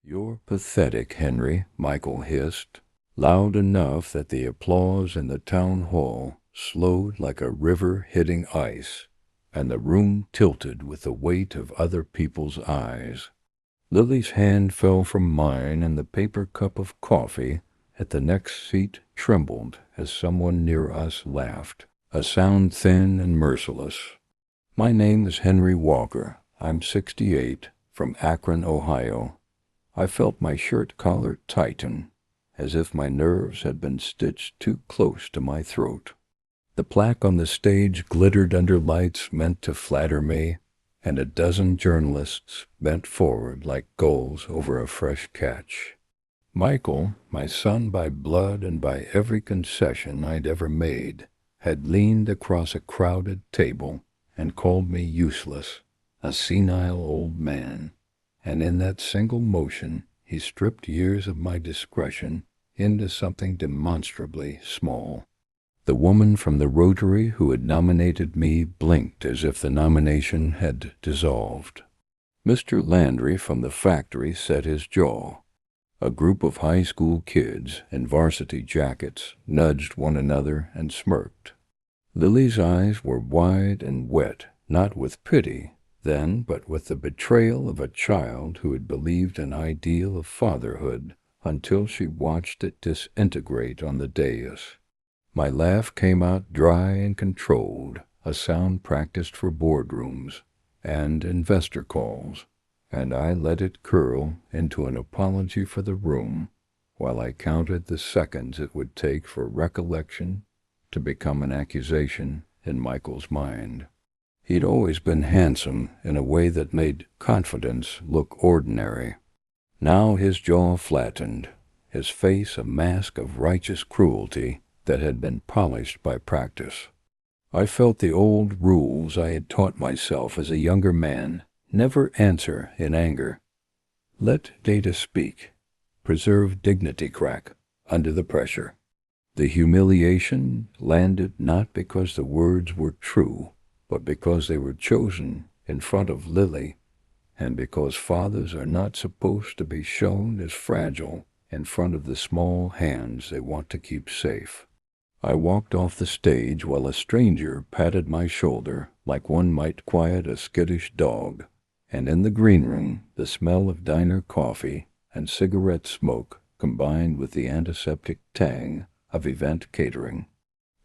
"You're pathetic, Henry," Michael hissed, loud enough that the applause in the town hall slowed like a river hitting ice, and the room tilted with the weight of other people's eyes. Lily's hand fell from mine, and the paper cup of coffee at the next seat trembled as someone near us laughed, a sound thin and merciless. "My name is Henry Walker. I'm 68, from Akron, Ohio." I felt my shirt collar tighten, as if my nerves had been stitched too close to my throat. The plaque on the stage glittered under lights meant to flatter me, and a dozen journalists bent forward like gulls over a fresh catch. Michael, my son by blood and by every concession I'd ever made, had leaned across a crowded table and called me useless, a senile old man, and in that single motion he stripped years of my discretion into something demonstrably small. The woman from the Rotary who had nominated me blinked as if the nomination had dissolved. Mr. Landry from the factory set his jaw. A group of high school kids in varsity jackets nudged one another and smirked. Lily's eyes were wide and wet, not with pity, then, but with the betrayal of a child who had believed an ideal of fatherhood until she watched it disintegrate on the dais. My laugh came out dry and controlled, a sound practiced for boardrooms and investor calls, and I let it curl into an apology for the room while I counted the seconds it would take for recollection to become an accusation in Michael's mind. He'd always been handsome in a way that made confidence look ordinary. Now his jaw flattened, his face a mask of righteous cruelty that had been polished by practice. I felt the old rules I had taught myself as a younger man: never answer in anger. Let data speak. Preserve dignity, crack, under the pressure. The humiliation landed not because the words were true, but because they were chosen in front of Lily, and because fathers are not supposed to be shown as fragile in front of the small hands they want to keep safe. I walked off the stage while a stranger patted my shoulder like one might quiet a skittish dog, and in the green room the smell of diner coffee and cigarette smoke combined with the antiseptic tang of event catering.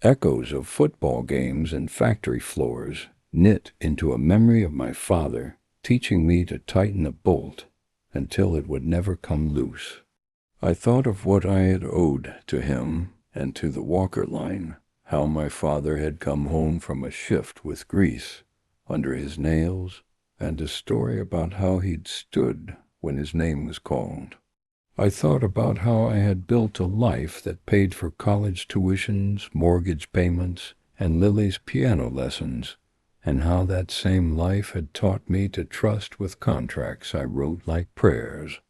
Echoes of football games and factory floors knit into a memory of my father teaching me to tighten a bolt until it would never come loose. I thought of what I had owed to him and to the Walker line, how my father had come home from a shift with grease under his nails, and a story about how he'd stood when his name was called. I thought about how I had built a life that paid for college tuitions, mortgage payments, and Lily's piano lessons, and how that same life had taught me to trust with contracts I wrote like prayers.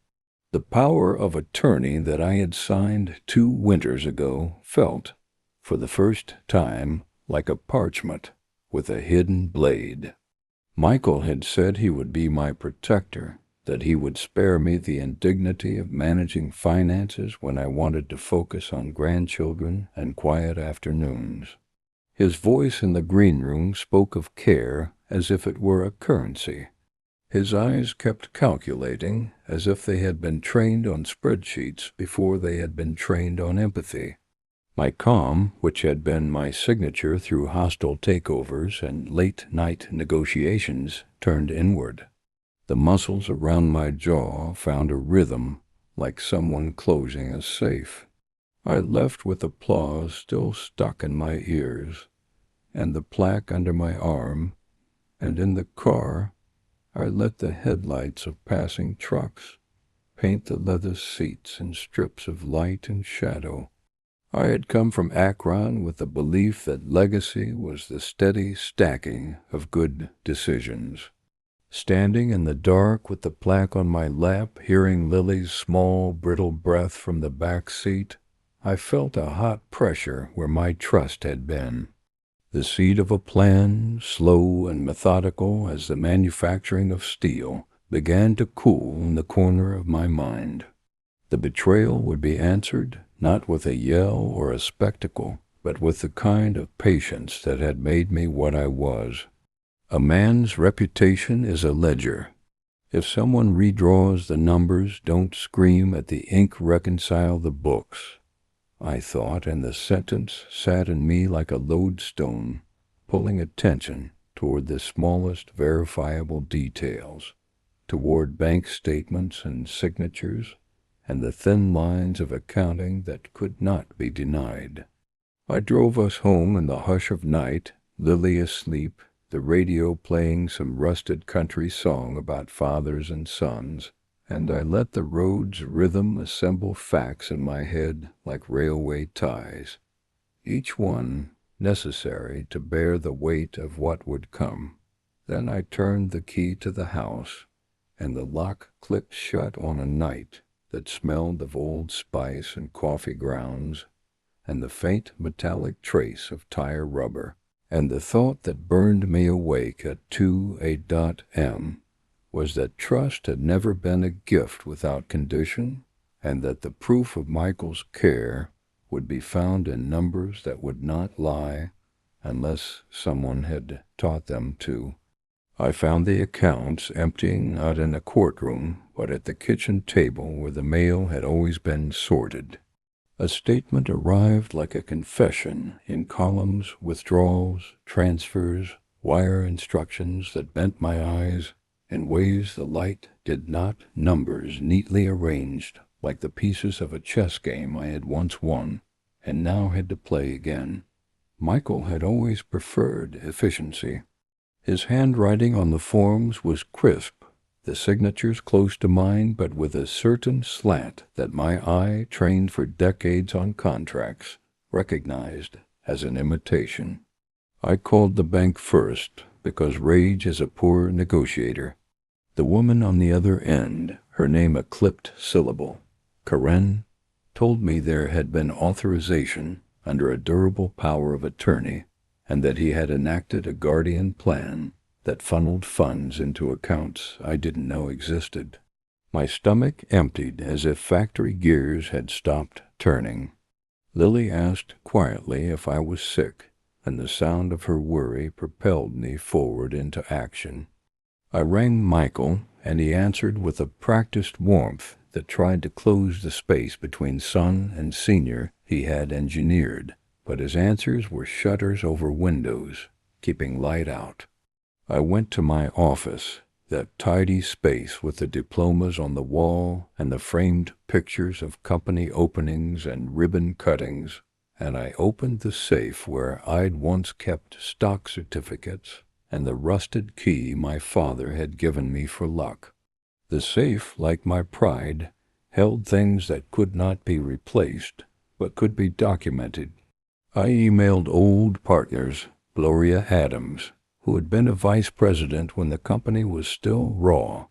The power of attorney that I had signed 2 winters ago felt, for the first time, like a parchment with a hidden blade. Michael had said he would be my protector, that he would spare me the indignity of managing finances when I wanted to focus on grandchildren and quiet afternoons. His voice in the green room spoke of care as if it were a currency. His eyes kept calculating as if they had been trained on spreadsheets before they had been trained on empathy. My calm, which had been my signature through hostile takeovers and late-night negotiations, turned inward. The muscles around my jaw found a rhythm like someone closing a safe. I left with applause still stuck in my ears, and the plaque under my arm, and in the car I let the headlights of passing trucks paint the leather seats in strips of light and shadow. I had come from Akron with the belief that legacy was the steady stacking of good decisions. Standing in the dark with the plaque on my lap, hearing Lily's small, brittle breath from the back seat, I felt a hot pressure where my trust had been. The seed of a plan, slow and methodical as the manufacturing of steel, began to cool in the corner of my mind. The betrayal would be answered not with a yell or a spectacle, but with the kind of patience that had made me what I was. A man's reputation is a ledger. If someone redraws the numbers, don't scream at the ink reconcile the books, I thought, and the sentence sat in me like a lodestone, pulling attention toward the smallest verifiable details, toward bank statements and signatures, and the thin lines of accounting that could not be denied. I drove us home in the hush of night, Lily asleep, the radio playing some rusted country song about fathers and sons, and I let the road's rhythm assemble facts in my head like railway ties, each one necessary to bear the weight of what would come. Then I turned the key to the house, and the lock clicked shut on a night that smelled of old spice and coffee grounds, and the faint metallic trace of tire rubber. And the thought that burned me awake at 2 a.m. was that trust had never been a gift without condition, and that the proof of Michael's care would be found in numbers that would not lie unless someone had taught them to. I found the accounts emptying not in a courtroom, but at the kitchen table where the mail had always been sorted. A statement arrived like a confession in columns, withdrawals, transfers, wire instructions that bent my eyes in ways the light did not, numbers neatly arranged like the pieces of a chess game I had once won and now had to play again. Michael had always preferred efficiency. His handwriting on the forms was crisp, the signatures close to mine, but with a certain slant that my eye, trained for decades on contracts, recognized as an imitation. I called the bank first, because rage is a poor negotiator. The woman on the other end, her name a clipped syllable, Karen, told me there had been authorization under a durable power of attorney, and that he had enacted a guardian plan that funneled funds into accounts I didn't know existed. My stomach emptied as if factory gears had stopped turning. Lily asked quietly if I was sick, and the sound of her worry propelled me forward into action. I rang Michael, and he answered with a practiced warmth that tried to close the space between son and senior he had engineered, but his answers were shutters over windows, keeping light out. I went to my office, that tidy space with the diplomas on the wall and the framed pictures of company openings and ribbon cuttings, and I opened the safe where I'd once kept stock certificates and the rusted key my father had given me for luck. The safe, like my pride, held things that could not be replaced, but could be documented. I emailed old partners, Gloria Adams, who had been a vice president when the company was still raw,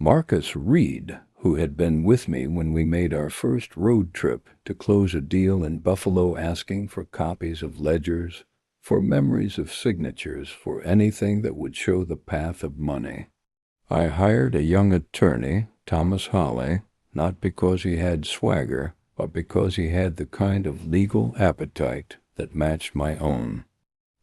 Marcus Reed, who had been with me when we made our first road trip to close a deal in Buffalo, asking for copies of ledgers, for memories of signatures, for anything that would show the path of money. I hired a young attorney, Thomas Holly, not because he had swagger, but because he had the kind of legal appetite that matched my own.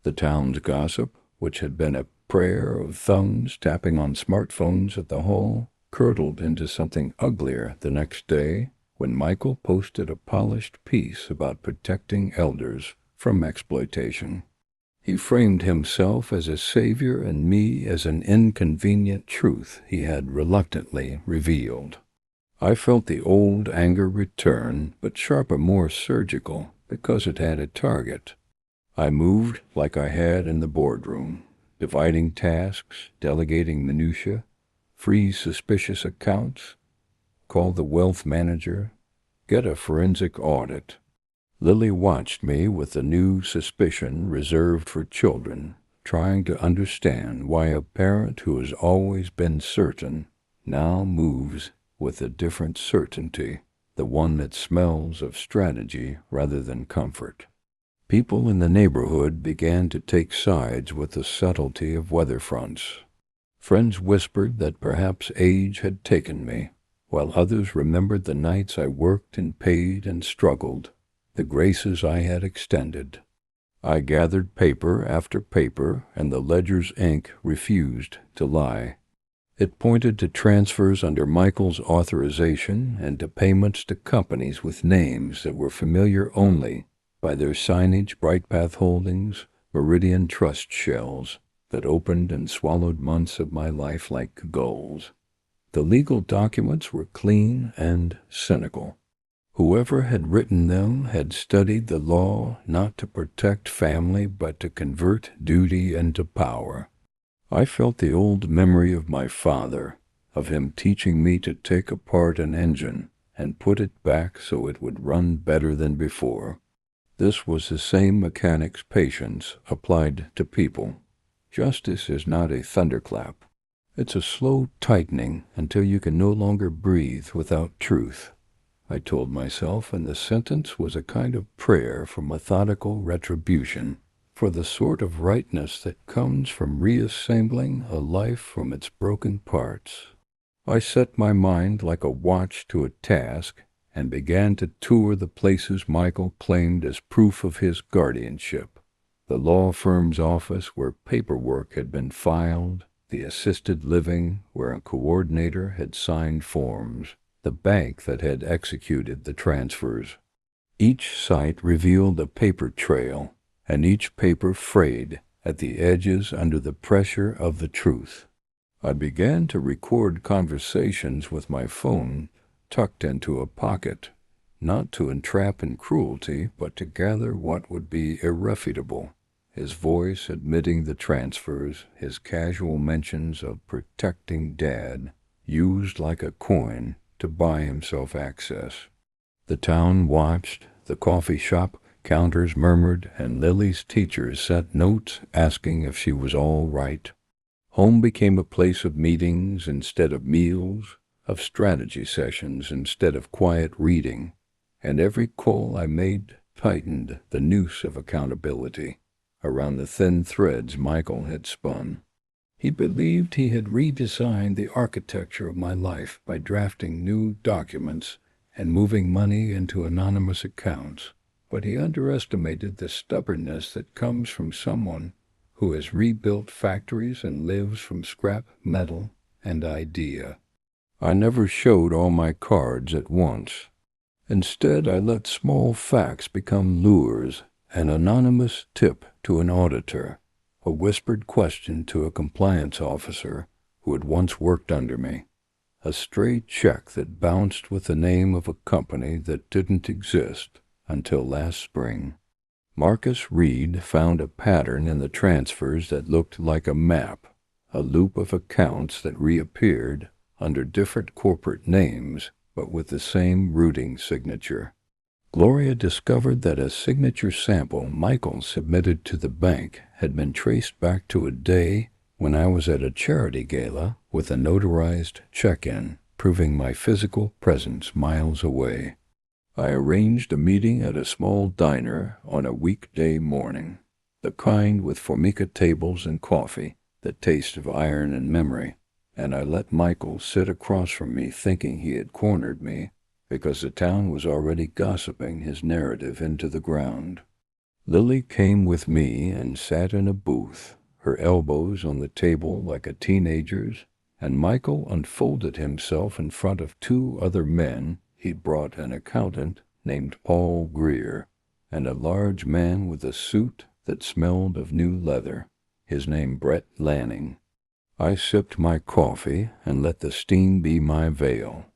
The town's gossip, which had been a prayer of thumbs tapping on smartphones at the hall, curdled into something uglier the next day when Michael posted a polished piece about protecting elders from exploitation. He framed himself as a savior and me as an inconvenient truth he had reluctantly revealed. I felt the old anger return, but sharper, more surgical, because it had a target. I moved like I had in the boardroom, dividing tasks, delegating minutiae, freeze suspicious accounts, call the wealth manager, get a forensic audit. Lily watched me with a new suspicion reserved for children, trying to understand why a parent who has always been certain now moves with a different certainty, the one that smells of strategy rather than comfort. People in the neighborhood began to take sides with the subtlety of weather fronts. Friends whispered that perhaps age had taken me, while others remembered the nights I worked and paid and struggled, the graces I had extended. I gathered paper after paper, and the ledger's ink refused to lie. It pointed to transfers under Michael's authorization and to payments to companies with names that were familiar only by their signage, Brightpath Holdings, Meridian Trust shells that opened and swallowed months of my life like gulls. The legal documents were clean and cynical. Whoever had written them had studied the law not to protect family but to convert duty into power. I felt the old memory of my father, of him teaching me to take apart an engine and put it back so it would run better than before. This was the same mechanic's patience applied to people. Justice is not a thunderclap. It's a slow tightening until you can no longer breathe without truth, I told myself, and the sentence was a kind of prayer for methodical retribution, for the sort of rightness that comes from reassembling a life from its broken parts. I set my mind like a watch to a task and began to tour the places Michael claimed as proof of his guardianship. The law firm's office where paperwork had been filed, the assisted living where a coordinator had signed forms, the bank that had executed the transfers. Each site revealed a paper trail, and each paper frayed at the edges under the pressure of the truth. I began to record conversations with my phone tucked into a pocket, not to entrap in cruelty, but to gather what would be irrefutable. His voice admitting the transfers, his casual mentions of protecting Dad, used like a coin to buy himself access. The town watched, the coffee shop counters murmured, and Lily's teachers sent notes asking if she was all right. Home became a place of meetings instead of meals, of strategy sessions instead of quiet reading, and every call I made tightened the noose of accountability around the thin threads Michael had spun. He believed he had redesigned the architecture of my life by drafting new documents and moving money into anonymous accounts, but he underestimated the stubbornness that comes from someone who has rebuilt factories and lives from scrap metal and idea. I never showed all my cards at once. Instead, I let small facts become lures, an anonymous tip to an auditor, a whispered question to a compliance officer who had once worked under me, a stray check that bounced with the name of a company that didn't exist until last spring. Marcus Reed found a pattern in the transfers that looked like a map, a loop of accounts that reappeared under different corporate names but with the same routing signature. Gloria discovered that a signature sample Michael submitted to the bank had been traced back to a day when I was at a charity gala with a notarized check-in, proving my physical presence miles away. I arranged a meeting at a small diner on a weekday morning, the kind with formica tables and coffee that taste of iron and memory, and I let Michael sit across from me thinking he had cornered me because the town was already gossiping his narrative into the ground. Lily came with me and sat in a booth, her elbows on the table like a teenager's, and Michael unfolded himself in front of two other men. He'd brought an accountant named Paul Greer, and a large man with a suit that smelled of new leather, his name Brett Lanning. I sipped my coffee and let the steam be my veil.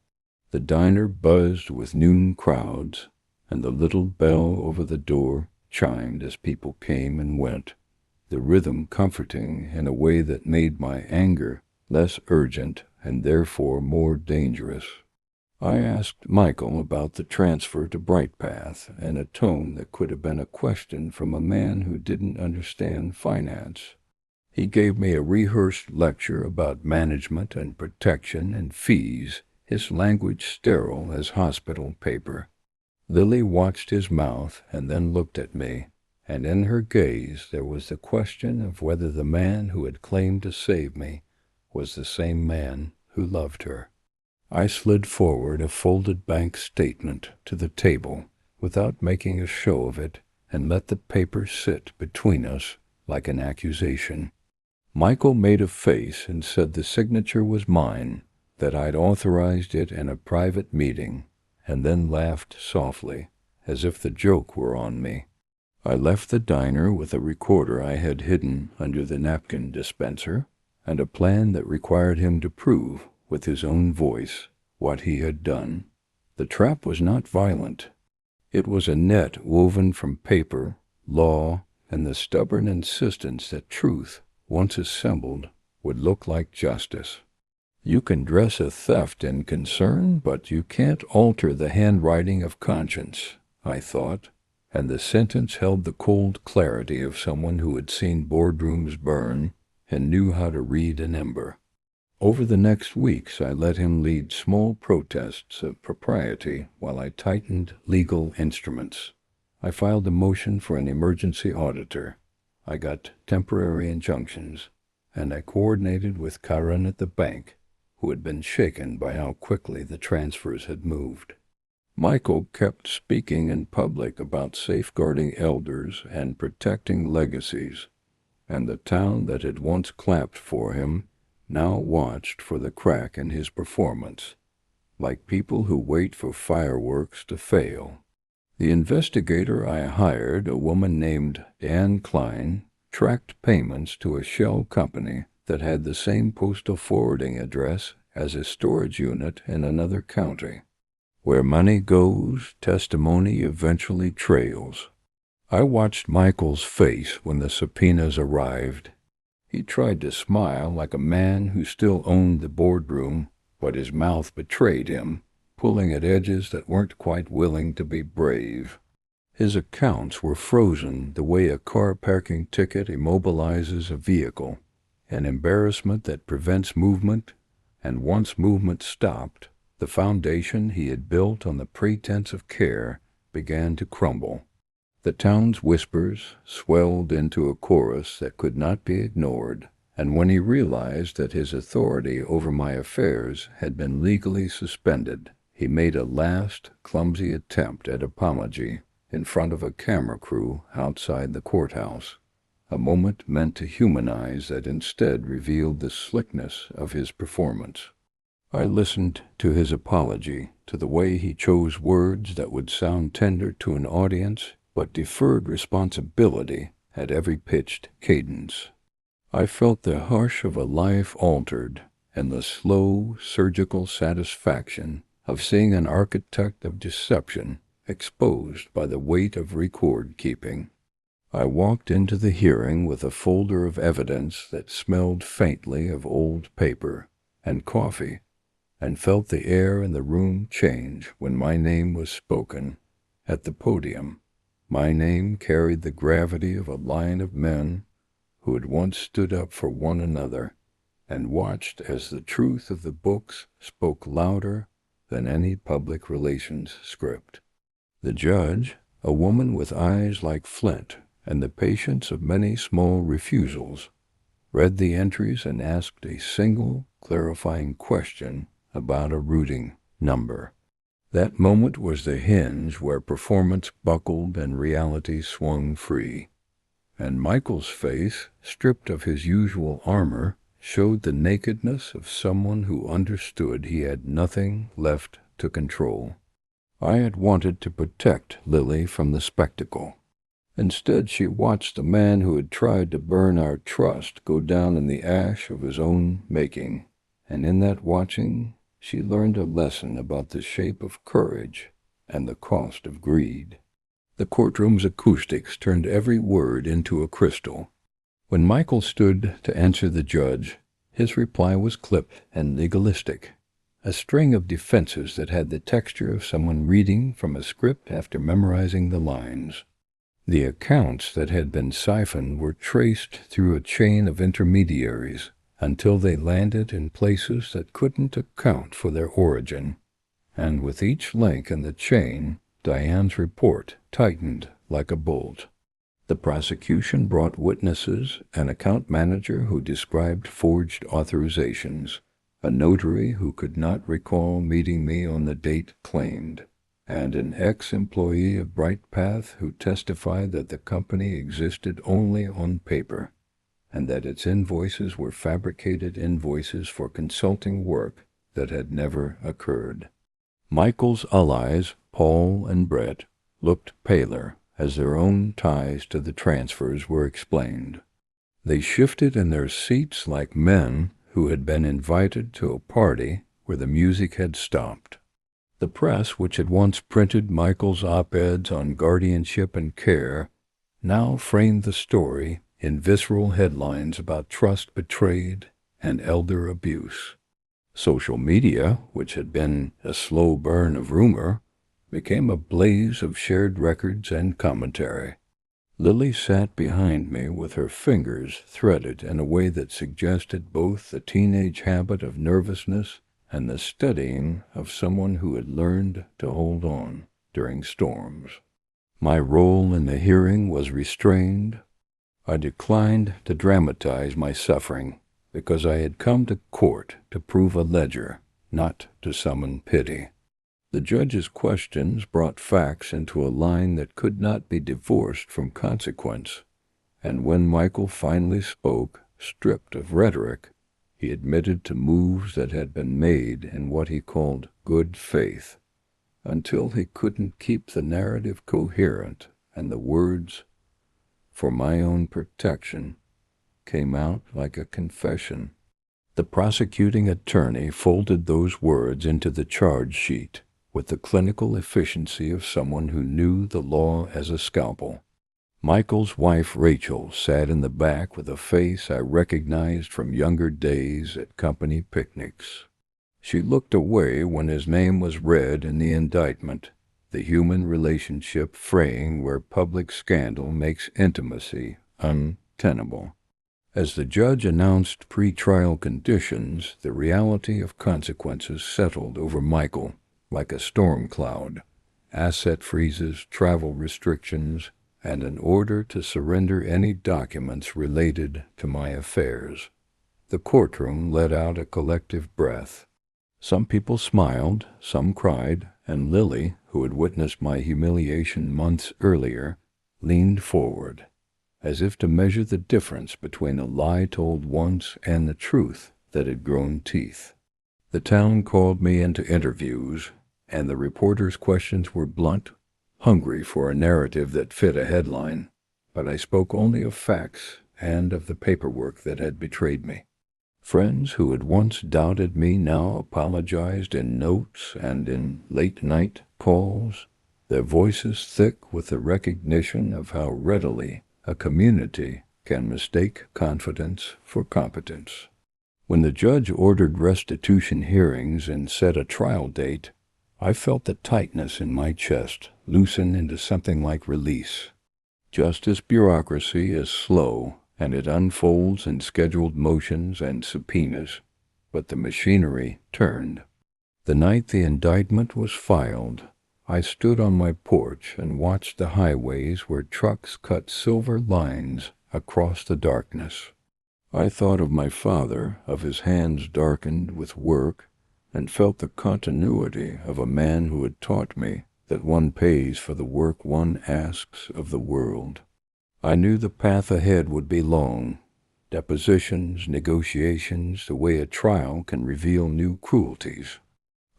The diner buzzed with noon crowds, and the little bell over the door chimed as people came and went, the rhythm comforting in a way that made my anger less urgent and therefore more dangerous. I asked Michael about the transfer to Brightpath in a tone that could have been a question from a man who didn't understand finance. He gave me a rehearsed lecture about management and protection and fees, his language sterile as hospital paper. Lily watched his mouth and then looked at me, and in her gaze there was the question of whether the man who had claimed to save me was the same man who loved her. I slid forward a folded bank statement to the table without making a show of it and let the paper sit between us like an accusation. Michael made a face and said the signature was mine, that I'd authorized it in a private meeting, and then laughed softly, as if the joke were on me. I left the diner with a recorder I had hidden under the napkin dispenser, and a plan that required him to prove, with his own voice, what he had done. The trap was not violent. It was a net woven from paper, law, and the stubborn insistence that truth, once assembled, would look like justice. You can dress a theft in concern, but you can't alter the handwriting of conscience, I thought, and the sentence held the cold clarity of someone who had seen boardrooms burn and knew how to read an ember. Over the next weeks, I let him lead small protests of propriety while I tightened legal instruments. I filed a motion for an emergency auditor. I got temporary injunctions, and I coordinated with Karen at the bank, who had been shaken by how quickly the transfers had moved. Michael kept speaking in public about safeguarding elders and protecting legacies, and the town that had once clapped for him now watched for the crack in his performance, like people who wait for fireworks to fail. The investigator I hired, a woman named Anne Klein, tracked payments to a shell company that had the same postal forwarding address as a storage unit in another county. Where money goes, testimony eventually trails. I watched Michael's face when the subpoenas arrived. He tried to smile like a man who still owned the boardroom, but his mouth betrayed him, pulling at edges that weren't quite willing to be brave. His accounts were frozen the way a car parking ticket immobilizes a vehicle, an embarrassment that prevents movement, and once movement stopped, the foundation he had built on the pretense of care began to crumble. The town's whispers swelled into a chorus that could not be ignored, and when he realized that his authority over my affairs had been legally suspended, he made a last, clumsy attempt at apology in front of a camera crew outside the courthouse, a moment meant to humanize that instead revealed the slickness of his performance. I listened to his apology, to the way he chose words that would sound tender to an audience, but deferred responsibility at every pitched cadence. I felt the hush of a life altered and the slow, surgical satisfaction of seeing an architect of deception exposed by the weight of record-keeping. I walked into the hearing with a folder of evidence that smelled faintly of old paper and coffee, and felt the air in the room change when my name was spoken. At the podium, my name carried the gravity of a line of men who had once stood up for one another and watched as the truth of the books spoke louder than any public relations script. The judge, a woman with eyes like flint and the patience of many small refusals, read the entries and asked a single clarifying question about a routing number. That moment was the hinge where performance buckled and reality swung free. And Michael's face, stripped of his usual armor, showed the nakedness of someone who understood he had nothing left to control. I had wanted to protect Lily from the spectacle. Instead, she watched the man who had tried to burn our trust go down in the ash of his own making, and in that watching, she learned a lesson about the shape of courage and the cost of greed. The courtroom's acoustics turned every word into a crystal. When Michael stood to answer the judge, his reply was clipped and legalistic, a string of defenses that had the texture of someone reading from a script after memorizing the lines. The accounts that had been siphoned were traced through a chain of intermediaries until they landed in places that couldn't account for their origin, and with each link in the chain, Diane's report tightened like a bolt. The prosecution brought witnesses, an account manager who described forged authorizations, a notary who could not recall meeting me on the date claimed, and an ex-employee of Bright Path who testified that the company existed only on paper, and that its invoices were fabricated invoices for consulting work that had never occurred. Michael's allies, Paul and Brett, looked paler as their own ties to the transfers were explained. They shifted in their seats like men who had been invited to a party where the music had stopped. The press, which had once printed Michael's op-eds on guardianship and care, now framed the story in visceral headlines about trust betrayed and elder abuse. Social media, which had been a slow burn of rumor, became a blaze of shared records and commentary. Lily sat behind me with her fingers threaded in a way that suggested both the teenage habit of nervousness and the steadying of someone who had learned to hold on during storms. My role in the hearing was restrained. I declined to dramatize my suffering because I had come to court to prove a ledger, not to summon pity. The judge's questions brought facts into a line that could not be divorced from consequence, and when Michael finally spoke, stripped of rhetoric, he admitted to moves that had been made in what he called good faith, until he couldn't keep the narrative coherent, and the words, "for my own protection," came out like a confession. The prosecuting attorney folded those words into the charge sheet with the clinical efficiency of someone who knew the law as a scalpel. Michael's wife, Rachel, sat in the back with a face I recognized from younger days at company picnics. She looked away when his name was read in the indictment, the human relationship fraying where public scandal makes intimacy untenable. As the judge announced pre-trial conditions, the reality of consequences settled over Michael like a storm cloud: asset freezes, travel restrictions, and an order to surrender any documents related to my affairs. The courtroom let out a collective breath. Some people smiled, some cried, and Lily, who had witnessed my humiliation months earlier, leaned forward, as if to measure the difference between a lie told once and the truth that had grown teeth. The town called me into interviews, and the reporters' questions were blunt, hungry for a narrative that fit a headline, but I spoke only of facts and of the paperwork that had betrayed me. Friends who had once doubted me now apologized in notes and in late-night calls, their voices thick with the recognition of how readily a community can mistake confidence for competence. When the judge ordered restitution hearings and set a trial date, I felt the tightness in my chest loosen into something like release. Justice bureaucracy is slow, and it unfolds in scheduled motions and subpoenas, but the machinery turned. The night the indictment was filed, I stood on my porch and watched the highways where trucks cut silver lines across the darkness. I thought of my father, of his hands darkened with work, and felt the continuity of a man who had taught me that one pays for the work one asks of the world. I knew the path ahead would be long. Depositions, negotiations, the way a trial can reveal new cruelties.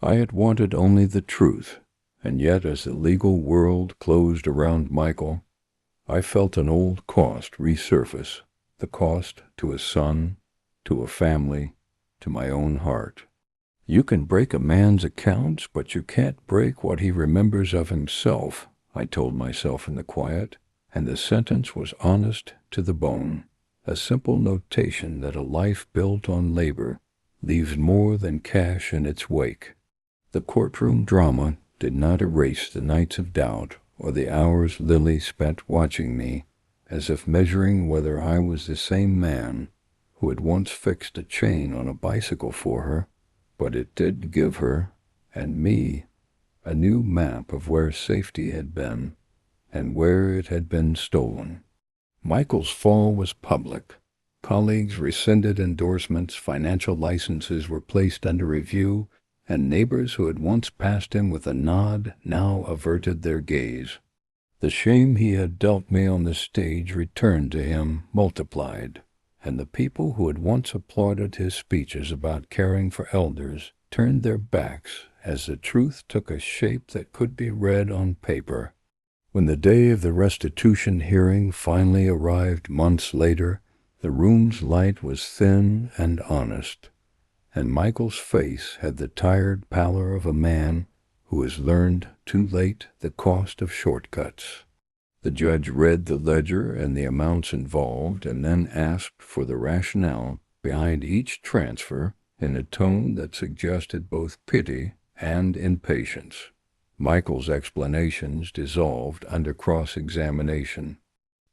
I had wanted only the truth, and yet as the legal world closed around Michael, I felt an old cost resurface, the cost to a son, to a family, to my own heart. You can break a man's accounts, but you can't break what he remembers of himself, I told myself in the quiet, and the sentence was honest to the bone, a simple notation that a life built on labor leaves more than cash in its wake. The courtroom drama did not erase the nights of doubt or the hours Lily spent watching me, as if measuring whether I was the same man who had once fixed a chain on a bicycle for her, but it did give her, and me, a new map of where safety had been and where it had been stolen. Michael's fall was public. Colleagues rescinded endorsements, financial licenses were placed under review, and neighbors who had once passed him with a nod now averted their gaze. The shame he had dealt me on the stage returned to him multiplied, and the people who had once applauded his speeches about caring for elders turned their backs as the truth took a shape that could be read on paper. When the day of the restitution hearing finally arrived months later, the room's light was thin and honest, and Michael's face had the tired pallor of a man who has learned too late the cost of shortcuts. The judge read the ledger and the amounts involved and then asked for the rationale behind each transfer in a tone that suggested both pity and impatience. Michael's explanations dissolved under cross-examination.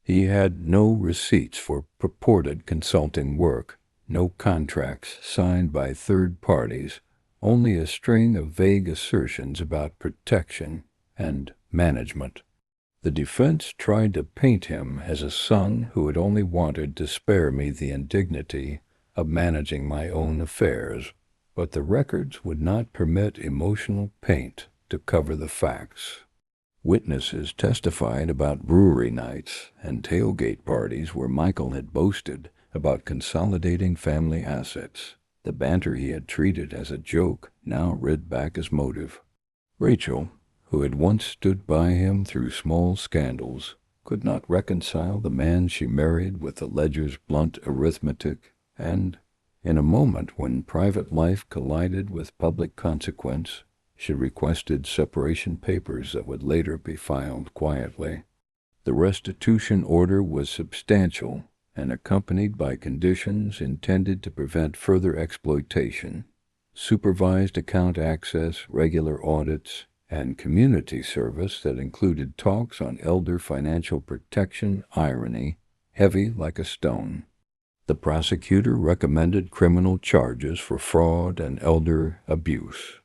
He had no receipts for purported consulting work, no contracts signed by third parties, only a string of vague assertions about protection and management. The defense tried to paint him as a son who had only wanted to spare me the indignity of managing my own affairs, but the records would not permit emotional paint to cover the facts. Witnesses testified about brewery nights and tailgate parties where Michael had boasted about consolidating family assets. The banter he had treated as a joke now read back as motive. Rachel, who had once stood by him through small scandals, could not reconcile the man she married with the ledger's blunt arithmetic, and, in a moment when private life collided with public consequence, she requested separation papers that would later be filed quietly. The restitution order was substantial and accompanied by conditions intended to prevent further exploitation, supervised account access, regular audits, and community service that included talks on elder financial protection irony, heavy like a stone. The prosecutor recommended criminal charges for fraud and elder abuse.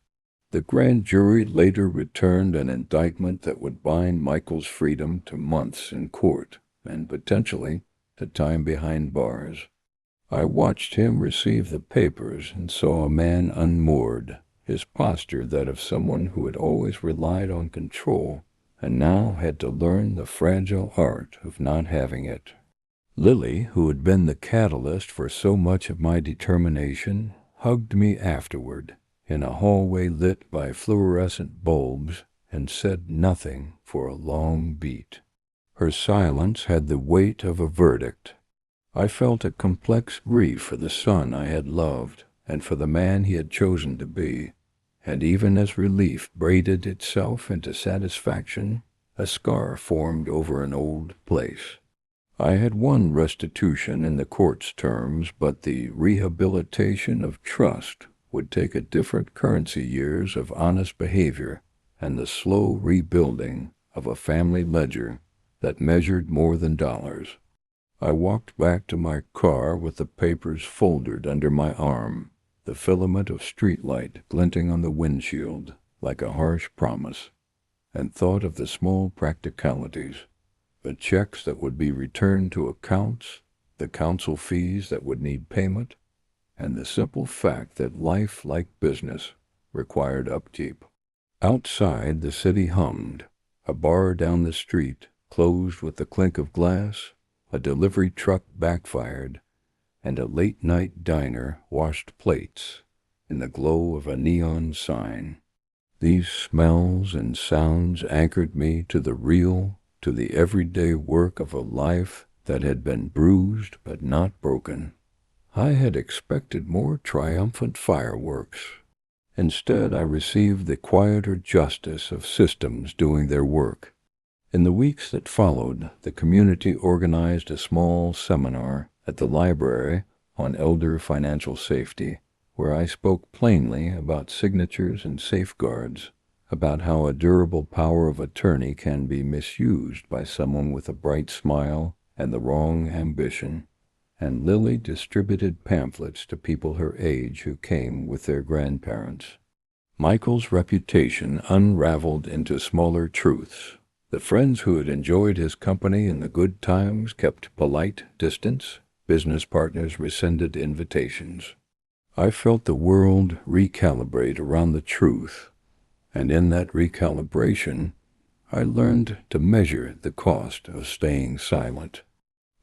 The grand jury later returned an indictment that would bind Michael's freedom to months in court and potentially to time behind bars. I watched him receive the papers and saw a man unmoored, his posture that of someone who had always relied on control and now had to learn the fragile art of not having it. Lily, who had been the catalyst for so much of my determination, hugged me afterward in a hallway lit by fluorescent bulbs and said nothing for a long beat. Her silence had the weight of a verdict. I felt a complex grief for the son I had loved and for the man he had chosen to be, and even as relief braided itself into satisfaction, a scar formed over an old place. I had won restitution in the court's terms, but the rehabilitation of trust would take a different currency years of honest behavior and the slow rebuilding of a family ledger that measured more than dollars. I walked back to my car with the papers folded under my arm, the filament of streetlight glinting on the windshield like a harsh promise, and thought of the small practicalities, the checks that would be returned to accounts, the counsel fees that would need payment, and the simple fact that life, like business, required upkeep. Outside, the city hummed. A bar down the street closed with the clink of glass, a delivery truck backfired, and a late-night diner washed plates in the glow of a neon sign. These smells and sounds anchored me to the real, to the everyday work of a life that had been bruised but not broken. I had expected more triumphant fireworks. Instead, I received the quieter justice of systems doing their work. In the weeks that followed, the community organized a small seminar at the library on elder financial safety, where I spoke plainly about signatures and safeguards, about how a durable power of attorney can be misused by someone with a bright smile and the wrong ambition, and Lily distributed pamphlets to people her age who came with their grandparents. Michael's reputation unraveled into smaller truths. The friends who had enjoyed his company in the good times kept polite distance. Business partners rescinded invitations. I felt the world recalibrate around the truth, and in that recalibration, I learned to measure the cost of staying silent.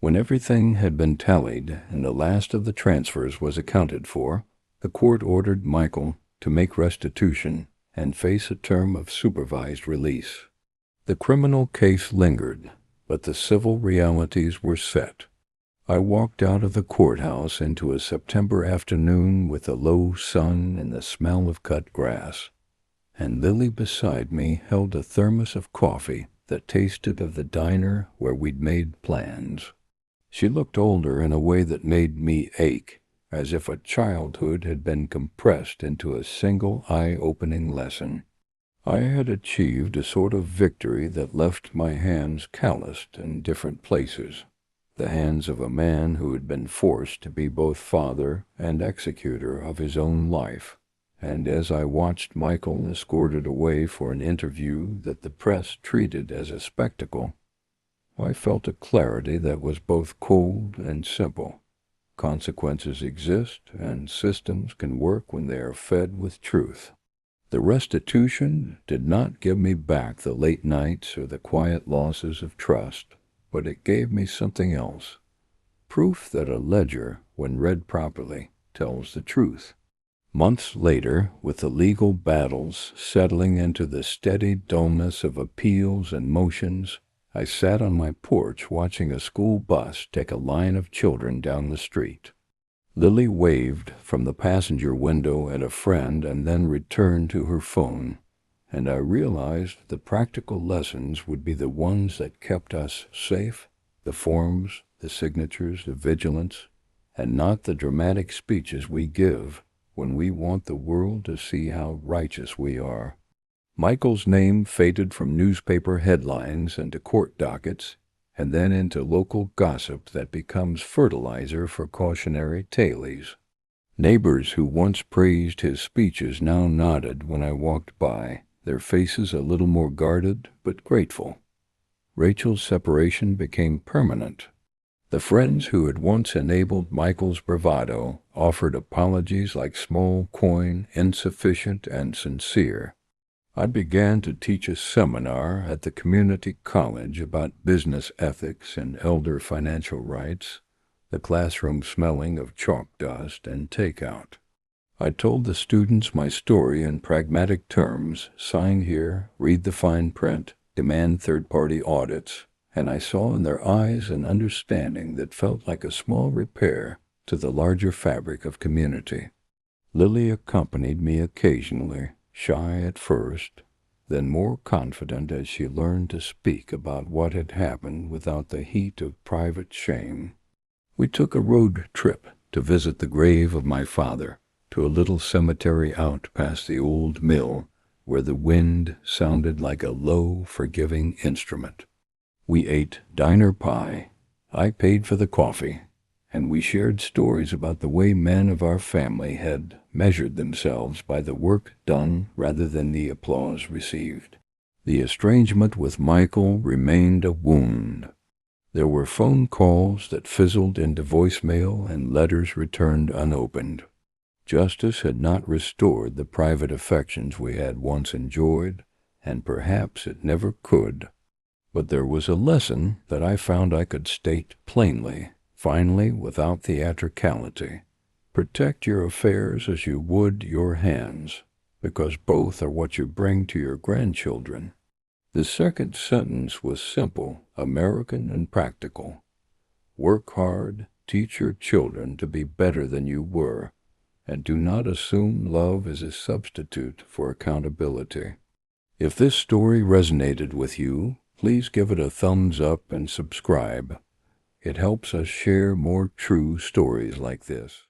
When everything had been tallied and the last of the transfers was accounted for, the court ordered Michael to make restitution and face a term of supervised release. The criminal case lingered, but the civil realities were set. I walked out of the courthouse into a September afternoon with the low sun and the smell of cut grass, and Lily beside me held a thermos of coffee that tasted of the diner where we'd made plans. She looked older in a way that made me ache, as if a childhood had been compressed into a single eye-opening lesson. I had achieved a sort of victory that left my hands calloused in different places, the hands of a man who had been forced to be both father and executor of his own life. And as I watched Michael escorted away for an interview that the press treated as a spectacle, I felt a clarity that was both cold and simple. Consequences exist, and systems can work when they are fed with truth. The restitution did not give me back the late nights or the quiet losses of trust, but it gave me something else. Proof that a ledger, when read properly, tells the truth. Months later, with the legal battles settling into the steady dullness of appeals and motions, I sat on my porch watching a school bus take a line of children down the street. Lily waved from the passenger window at a friend and then returned to her phone, and I realized the practical lessons would be the ones that kept us safe, the forms, the signatures, the vigilance, and not the dramatic speeches we give when we want the world to see how righteous we are. Michael's name faded from newspaper headlines into court dockets, and then into local gossip that becomes fertilizer for cautionary tales. Neighbors who once praised his speeches now nodded when I walked by, their faces a little more guarded but grateful. Rachel's separation became permanent. The friends who had once enabled Michael's bravado offered apologies like small coin, insufficient and sincere. I began to teach a seminar at the community college about business ethics and elder financial rights, the classroom smelling of chalk dust and takeout. I told the students my story in pragmatic terms, sign here, read the fine print, demand third-party audits, and I saw in their eyes an understanding that felt like a small repair to the larger fabric of community. Lily accompanied me occasionally, shy at first, then more confident as she learned to speak about what had happened without the heat of private shame. We took a road trip to visit the grave of my father, to a little cemetery out past the old mill, where the wind sounded like a low, forgiving instrument. We ate diner pie. I paid for the coffee, and we shared stories about the way men of our family had measured themselves by the work done rather than the applause received. The estrangement with Michael remained a wound. There were phone calls that fizzled into voicemail and letters returned unopened. Justice had not restored the private affections we had once enjoyed, and perhaps it never could. But there was a lesson that I found I could state plainly, finally, without theatricality. Protect your affairs as you would your hands, because both are what you bring to your grandchildren. The second sentence was simple, American, and practical. Work hard, teach your children to be better than you were, and do not assume love is a substitute for accountability. If this story resonated with you, please give it a thumbs up and subscribe. It helps us share more true stories like this.